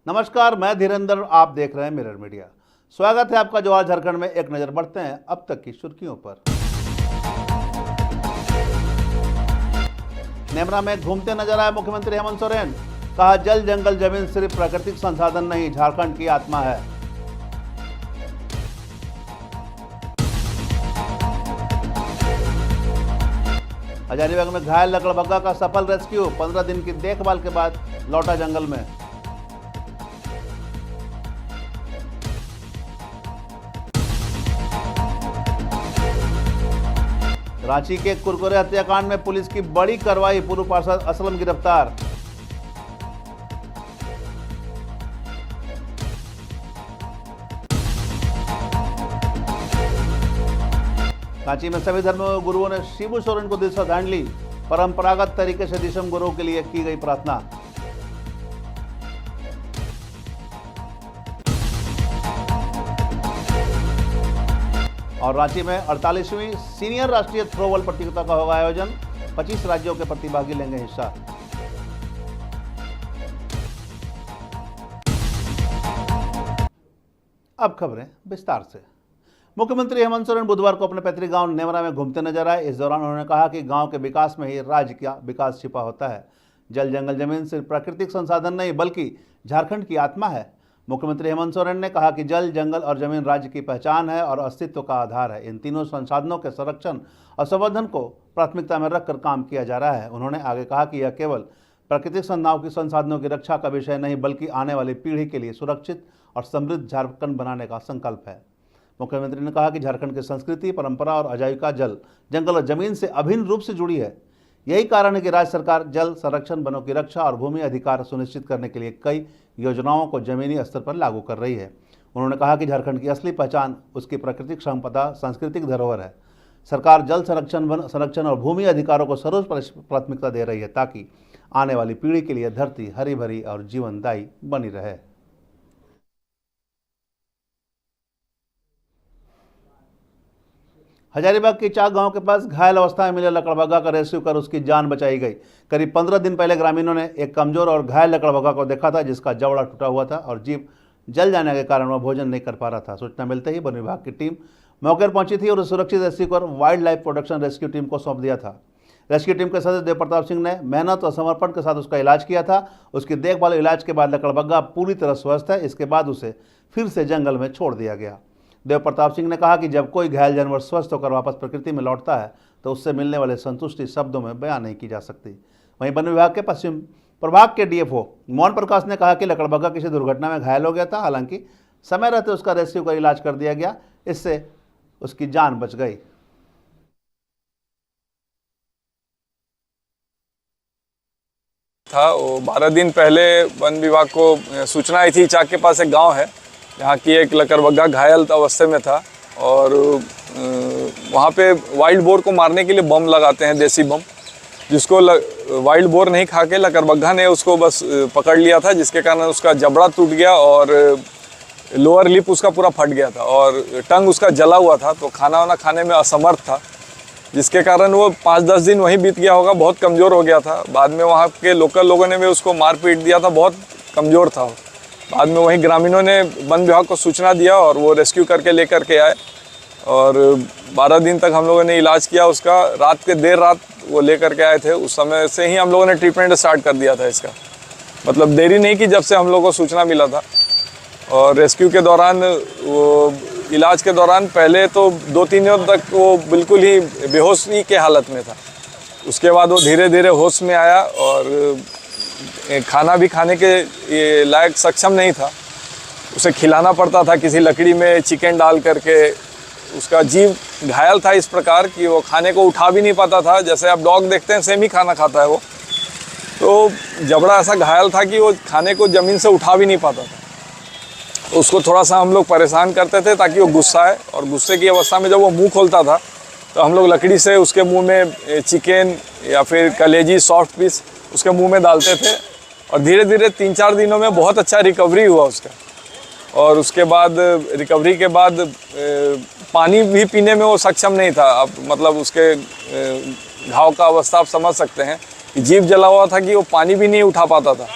नमस्कार, मैं धीरेन्द्र, आप देख रहे हैं मिरर मीडिया। स्वागत है आपका जवाहर झारखंड में। एक नजर बढ़ते हैं अब तक की सुर्खियों पर। नेमरा में घूमते नजर आए मुख्यमंत्री हेमंत सोरेन। कहा, जल जंगल जमीन सिर्फ प्राकृतिक संसाधन नहीं, झारखंड की आत्मा है। हजारीबाग में घायल लकड़बग्गा का सफल रेस्क्यू, 15 दिन की देखभाल के बाद लौटा जंगल में। रांची के कुरकुरे हत्याकांड में पुलिस की बड़ी कार्रवाई, पूर्व पार्षद असलम गिरफ्तार। रांची में सभी धर्म गुरुओं ने शिबू सोरेन को दी श्रद्धांजलि। परंपरागत तरीके से दिशम गुरुओं के लिए की गई प्रार्थना। और रांची में 48वीं सीनियर राष्ट्रीय थ्रोबॉल प्रतियोगिता का होगा आयोजन। 25 राज्यों के प्रतिभागी लेंगे हिस्सा। अब खबरें विस्तार से। मुख्यमंत्री हेमंत सोरेन बुधवार को अपने पैतृक गांव नेमरा में घूमते नजर आए। इस दौरान उन्होंने कहा कि गांव के विकास में ही राज्य का विकास छिपा होता है। जल जंगल जमीन सिर्फ प्राकृतिक संसाधन नहीं बल्कि झारखंड की आत्मा है। मुख्यमंत्री हेमंत सोरेन ने कहा कि जल, जंगल और जमीन राज्य की पहचान है और अस्तित्व का आधार है। इन तीनों संसाधनों के संरक्षण और संवर्धन को प्राथमिकता में रखकर काम किया जा रहा है। उन्होंने आगे कहा कि यह केवल प्राकृतिक संसाधनों की रक्षा का विषय नहीं बल्कि आने वाली पीढ़ी के लिए सुरक्षित और समृद्ध झारखंड बनाने का संकल्प है। मुख्यमंत्री ने कहा कि झारखंड की संस्कृति, परंपरा और आजीविका जल, जंगल और जमीन से अभिन्न रूप से जुड़ी है। यही कारण है कि राज्य सरकार जल संरक्षण, वनों की रक्षा और भूमि अधिकार सुनिश्चित करने के लिए कई योजनाओं को जमीनी स्तर पर लागू कर रही है। उन्होंने कहा कि झारखंड की असली पहचान उसकी प्राकृतिक संपदा, सांस्कृतिक धरोहर है। सरकार जल संरक्षण, वन संरक्षण और भूमि अधिकारों को सर्वोच्च प्राथमिकता दे रही है ताकि आने वाली पीढ़ी के लिए धरती हरी भरी और जीवनदायी बनी रहे। हजारीबाग के चाक गांव के पास घायल अवस्था में मिले लकड़बग्गा का रेस्क्यू कर उसकी जान बचाई गई। करीब 15 दिन पहले ग्रामीणों ने एक कमजोर और घायल लकड़बग्गा को देखा था जिसका जबड़ा टूटा हुआ था और जीभ जल जाने के कारण वह भोजन नहीं कर पा रहा था। सूचना मिलते ही वन विभाग की टीम मौके पर पहुंची थी और सुरक्षित रेस्क्यू कर wild life protection rescue team को सौंप दिया था। रेस्क्यू टीम के सदस्य देव प्रताप सिंह ने मेहनत और समर्पण के साथ उसका इलाज किया था। उसकी देखभाल इलाज के बाद लकड़बग्गा पूरी तरह स्वस्थ है। इसके बाद उसे फिर से जंगल में छोड़ दिया गया। देव प्रताप सिंह ने कहा कि जब कोई घायल जानवर स्वस्थ होकर वापस प्रकृति में लौटता है तो उससे मिलने वाले संतुष्टि शब्दों में बयान नहीं की जा सकती। वहीं वन विभाग के पश्चिम प्रभाग के डीएफओ मोहन प्रकाश ने कहा कि लकड़बग्गा किसी दुर्घटना में घायल हो गया था। हालांकि समय रहते उसका रेस्क्यू कर इलाज कर दिया गया, इससे उसकी जान बच गई। था वो 12 दिन पहले वन विभाग को सूचना आई थी। चाक के पास एक गांव है जहाँ की एक लकड़बग्गा घायल अवस्था में था और वहाँ पे वाइल्ड बोर को मारने के लिए बम लगाते हैं, देसी बम, जिसको वाइल्ड बोर नहीं खा के लकड़बग्गा ने उसको बस पकड़ लिया था, जिसके कारण उसका जबड़ा टूट गया और लोअर लिप उसका पूरा फट गया था और टंग उसका जला हुआ था। तो खाना वाना खाने में असमर्थ था, जिसके कारण वो 5-10 दिन वहीं बीत गया होगा। बहुत कमज़ोर हो गया था। बाद में वहाँ के लोकल लोगों ने भी उसको मार पीट दिया था, बहुत कमज़ोर था। बाद में वहीं ग्रामीणों ने वन विभाग को सूचना दिया और वो रेस्क्यू करके लेकर के आए और 12 दिन तक हम लोगों ने इलाज किया उसका। रात के देर रात वो लेकर के आए थे। उस समय से ही हम लोगों ने ट्रीटमेंट स्टार्ट कर दिया था इसका, मतलब देरी नहीं की जब से हम लोगों को सूचना मिला था। और रेस्क्यू के दौरान, वो इलाज के दौरान पहले तो 2-3 दिनों तक वो बिल्कुल ही बेहोशी के हालत में था। उसके बाद वो धीरे धीरे होश में आया और खाना भी खाने के लायक सक्षम नहीं था। उसे खिलाना पड़ता था किसी लकड़ी में चिकन डाल करके। उसका जीव घायल था इस प्रकार कि वो खाने को उठा भी नहीं पाता था। जैसे आप डॉग देखते हैं सेम ही खाना खाता है वो। तो जबड़ा ऐसा घायल था कि वो खाने को ज़मीन से उठा भी नहीं पाता था। तो उसको थोड़ा सा हम लोग परेशान करते थे ताकि वो गुस्साए, और गुस्से की अवस्था में जब वो मुँह खोलता था तो हम लोग लकड़ी से उसके मुँह में चिकन या फिर कलेजी सॉफ्ट पीस उसके मुँह में डालते थे। और धीरे धीरे 3-4 दिनों में बहुत अच्छा रिकवरी हुआ उसका। और उसके बाद रिकवरी के बाद पानी भी पीने में वो सक्षम नहीं था। अब मतलब उसके घाव का अवस्था आप समझ सकते हैं कि जीभ जला हुआ था कि वो पानी भी नहीं उठा पाता था।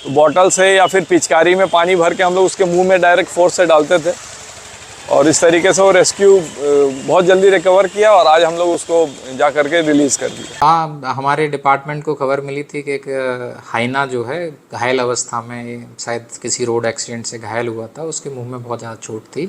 तो बॉटल से या फिर पिचकारी में पानी भर के हम लोग उसके मुंह में डायरेक्ट फोर्स से डालते थे और इस तरीके से वो रेस्क्यू बहुत जल्दी रिकवर किया और आज हम लोग उसको जा करके रिलीज़ कर दिया। हाँ, हमारे डिपार्टमेंट को खबर मिली थी कि एक हाइना जो है घायल अवस्था में, शायद किसी रोड एक्सीडेंट से घायल हुआ था, उसके मुंह में बहुत ज़्यादा चोट थी,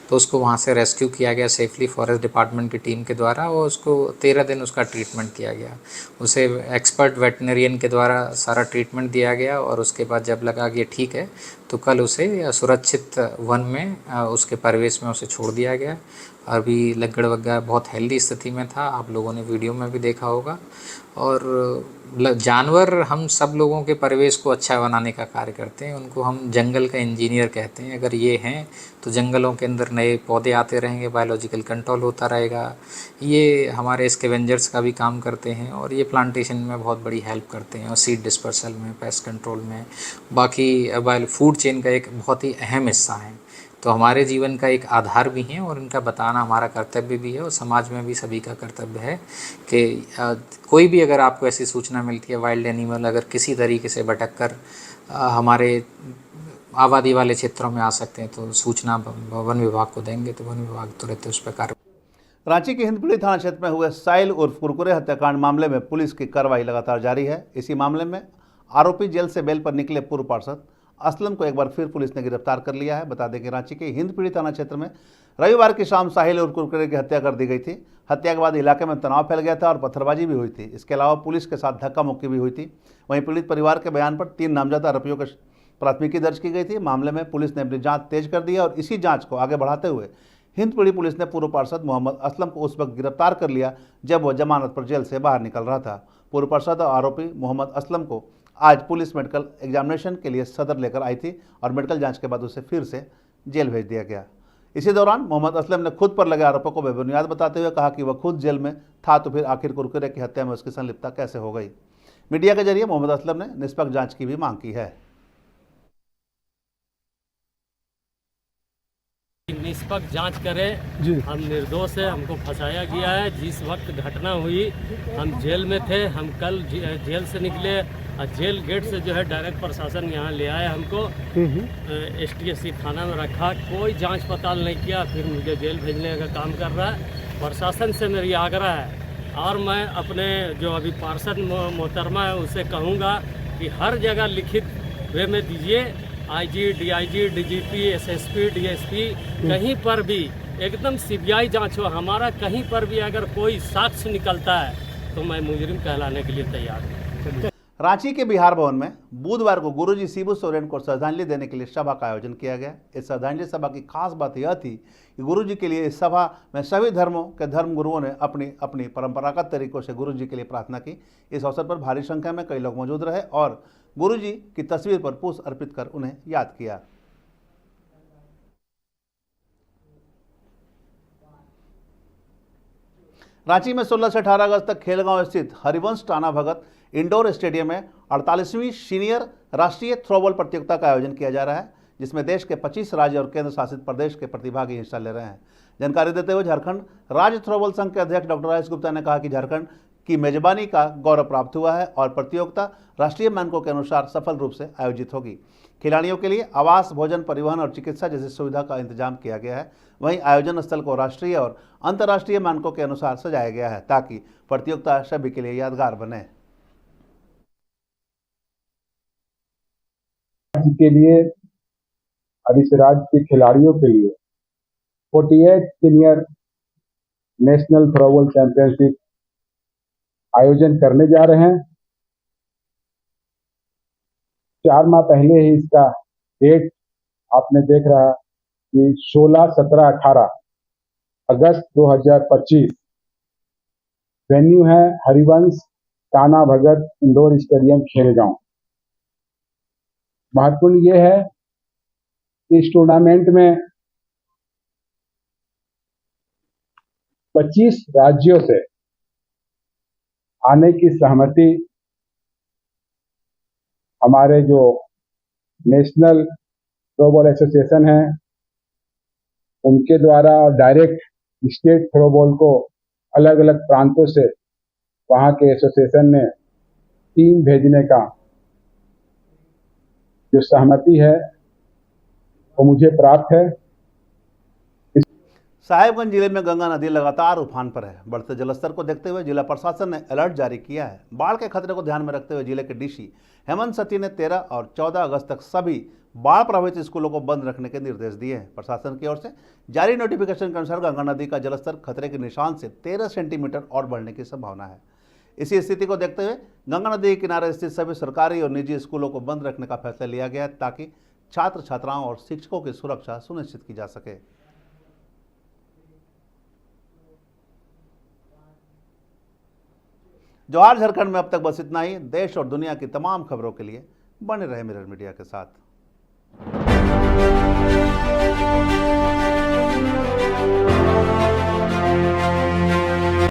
तो उसको वहाँ से रेस्क्यू किया गया सेफली फॉरेस्ट डिपार्टमेंट की टीम के द्वारा और उसको 13 दिन उसका ट्रीटमेंट किया गया। उसे एक्सपर्ट वेटनरियन के द्वारा सारा ट्रीटमेंट दिया गया और उसके बाद जब लगा कि ये ठीक है तो कल उसे सुरक्षित वन में उसके परिवेश में उसे छोड़ दिया गया। अभी लगड़बग्गा बहुत हेल्दी स्थिति में था, आप लोगों ने वीडियो में भी देखा होगा। और जानवर हम सब लोगों के परिवेश को अच्छा बनाने का कार्य करते हैं, उनको हम जंगल का इंजीनियर कहते हैं। अगर ये हैं तो जंगलों के अंदर नए पौधे आते रहेंगे, बायोलॉजिकल कंट्रोल होता रहेगा। ये हमारे स्कैवेंजर्स का भी काम करते हैं और ये प्लांटेशन में बहुत बड़ी हेल्प करते हैं और सीड डिस्पर्सल में, पेस्ट कंट्रोल में, बाकी फूड चेन का एक बहुत ही अहम हिस्सा है। तो हमारे जीवन का एक आधार भी हैं और इनका बताना हमारा कर्तव्य भी है और समाज में भी सभी का कर्तव्य है कि कोई भी अगर आपको ऐसी सूचना मिलती है वाइल्ड एनिमल अगर किसी तरीके से भटक कर हमारे आबादी वाले क्षेत्रों में आ सकते हैं तो सूचना वन विभाग को देंगे तो वन विभाग तुरंत उस पर कार्रवाई। रांची के हिंदपीढ़ी थाना क्षेत्र में हुए साहिल उर्फ कुरकुरे हत्याकांड मामले में पुलिस की कार्रवाई लगातार जारी है। इसी मामले में आरोपी जेल से बेल पर निकले पूर्व पार्षद असलम को एक बार फिर पुलिस ने गिरफ्तार कर लिया है। बता दें कि रांची के हिंदपीढ़ी थाना क्षेत्र में रविवार की शाम साहिल उर्फ कुरकुरे की हत्या कर दी गई थी। हत्या के बाद इलाके में तनाव फैल गया था और पत्थरबाजी भी हुई थी। इसके अलावा पुलिस के साथ धक्का मुक्की भी हुई थी। वहीं पीड़ित परिवार के बयान पर 3 नामजद आरोपियों की प्राथमिकी दर्ज की गई थी। मामले में पुलिस ने अपनी जांच तेज कर दी है और इसी जांच को आगे बढ़ाते हुए हिंदपीढ़ी पुलिस ने पूर्व पार्षद मोहम्मद असलम को उस वक्त गिरफ्तार कर लिया जब वह जमानत पर जेल से बाहर निकल रहा था। पूर्व पार्षद और आरोपी मोहम्मद असलम को आज पुलिस मेडिकल एग्जामिनेशन के लिए सदर लेकर आई थी और मेडिकल जांच के बाद उसे फिर से जेल भेज दिया गया। इसी दौरान मोहम्मद असलम ने खुद पर लगे आरोपों को बेबुनियाद बताते हुए कहा कि वह खुद जेल में था तो फिर आखिर कुरकुरे की हत्या में उसकी संलिप्तता कैसे हो गई। मीडिया के जरिए मोहम्मद असलम ने निष्पक्ष जांच की भी मांग की है। निष्पक्ष जांच करें, हम निर्दोष है, हमको फंसाया गया है। जिस वक्त घटना हुई हम जेल में थे, हम कल जेल से निकले और जेल गेट से जो है डायरेक्ट प्रशासन यहाँ ले आया, हमको STSC थाना में रखा, कोई जांच पड़ताल नहीं किया, फिर मुझे जेल भेजने का काम कर रहा है। प्रशासन से मेरी आग्रह है और मैं अपने जो अभी पार्षद मोहतरमा है उससे कहूँगा कि हर जगह लिखित वे में दीजिए, IG, DIG, DGP, SSP, DSP, कहीं पर भी एकदम CBI जांच हो। हमारा कहीं पर भी अगर कोई साक्ष्य निकलता है तो मैं मुजरिम कहलाने के लिए तैयार हूँ। रांची के बिहार भवन में बुधवार को गुरुजी शिबू सोरेन को श्रद्धांजलि देने के लिए सभा का आयोजन किया गया। इस श्रद्धांजलि सभा की खास बात यह थी कि गुरुजी के लिए इस सभा में सभी धर्मों के धर्म गुरुओं ने अपनी अपनी परंपरागत तरीकों से गुरुजी के लिए प्रार्थना की। इस अवसर पर भारी संख्या में कई लोग मौजूद रहे और गुरुजी की तस्वीर पर पुष्प अर्पित कर उन्हें याद किया। रांची में 16 से 18 अगस्त तक खेलगांव स्थित हरिवंश टाना भगत इंडोर स्टेडियम में 48वीं सीनियर राष्ट्रीय थ्रोबॉल प्रतियोगिता का आयोजन किया जा रहा है, जिसमें देश के 25 राज्य और केंद्र शासित प्रदेश के प्रतिभागी हिस्सा ले रहे हैं। जानकारी देते हुए झारखंड राज्य थ्रोबॉल संघ के अध्यक्ष डॉक्टर राजेश गुप्ता ने कहा कि झारखंड की मेजबानी का गौरव प्राप्त हुआ है और प्रतियोगिता राष्ट्रीय मानकों के अनुसार सफल रूप से आयोजित होगी। खिलाड़ियों के लिए आवास, भोजन, परिवहन और चिकित्सा जैसी सुविधा का इंतजाम किया गया है। वहीं आयोजन स्थल को राष्ट्रीय और अंतर्राष्ट्रीय मानकों के अनुसार सजाया गया है ताकि प्रतियोगिता सभी के लिए यादगार बने। राज्य के लिए और इस राज्य के खिलाड़ियों के लिए 48 सीनियर नेशनल थ्रोबॉल चैंपियनशिप आयोजन करने जा रहे हैं। 4 माह पहले ही इसका डेट आपने देख रहा कि 16, 17, 18 अगस्त 2025 वेन्यू है हरिवंश टाना भगत इंडोर स्टेडियम खेलगांव। महत्वपूर्ण ये है कि इस टूर्नामेंट में 25 राज्यों से आने की सहमति हमारे जो नेशनल थ्रोबॉल एसोसिएशन है उनके द्वारा डायरेक्ट स्टेट थ्रोबॉल को अलग अलग प्रांतों से वहां के एसोसिएशन ने टीम भेजने का जो सहमति है वो मुझे प्राप्त है। साहिबगंज जिले में गंगा नदी लगातार उफान पर है। बढ़ते जलस्तर को देखते हुए जिला प्रशासन ने अलर्ट जारी किया है। बाढ़ के खतरे को ध्यान में रखते हुए जिले के डीसी हेमंत सती ने 13 और 14 अगस्त तक सभी बाढ़ प्रभावित स्कूलों को बंद रखने के निर्देश दिए हैं। प्रशासन की ओर से जारी नोटिफिकेशन के अनुसार गंगा नदी का जलस्तर खतरे के निशान से 13 सेंटीमीटर और बढ़ने की संभावना है। इसी स्थिति को देखते हुए गंगा नदी के किनारे स्थित सभी सरकारी और निजी स्कूलों को बंद रखने का फैसला लिया गया है, ताकि छात्र छात्राओं और शिक्षकों की सुरक्षा सुनिश्चित की जा सके। जवाहर झारखंड में अब तक बस इतना ही। देश और दुनिया की तमाम खबरों के लिए बने रहे मिरर मीडिया के साथ।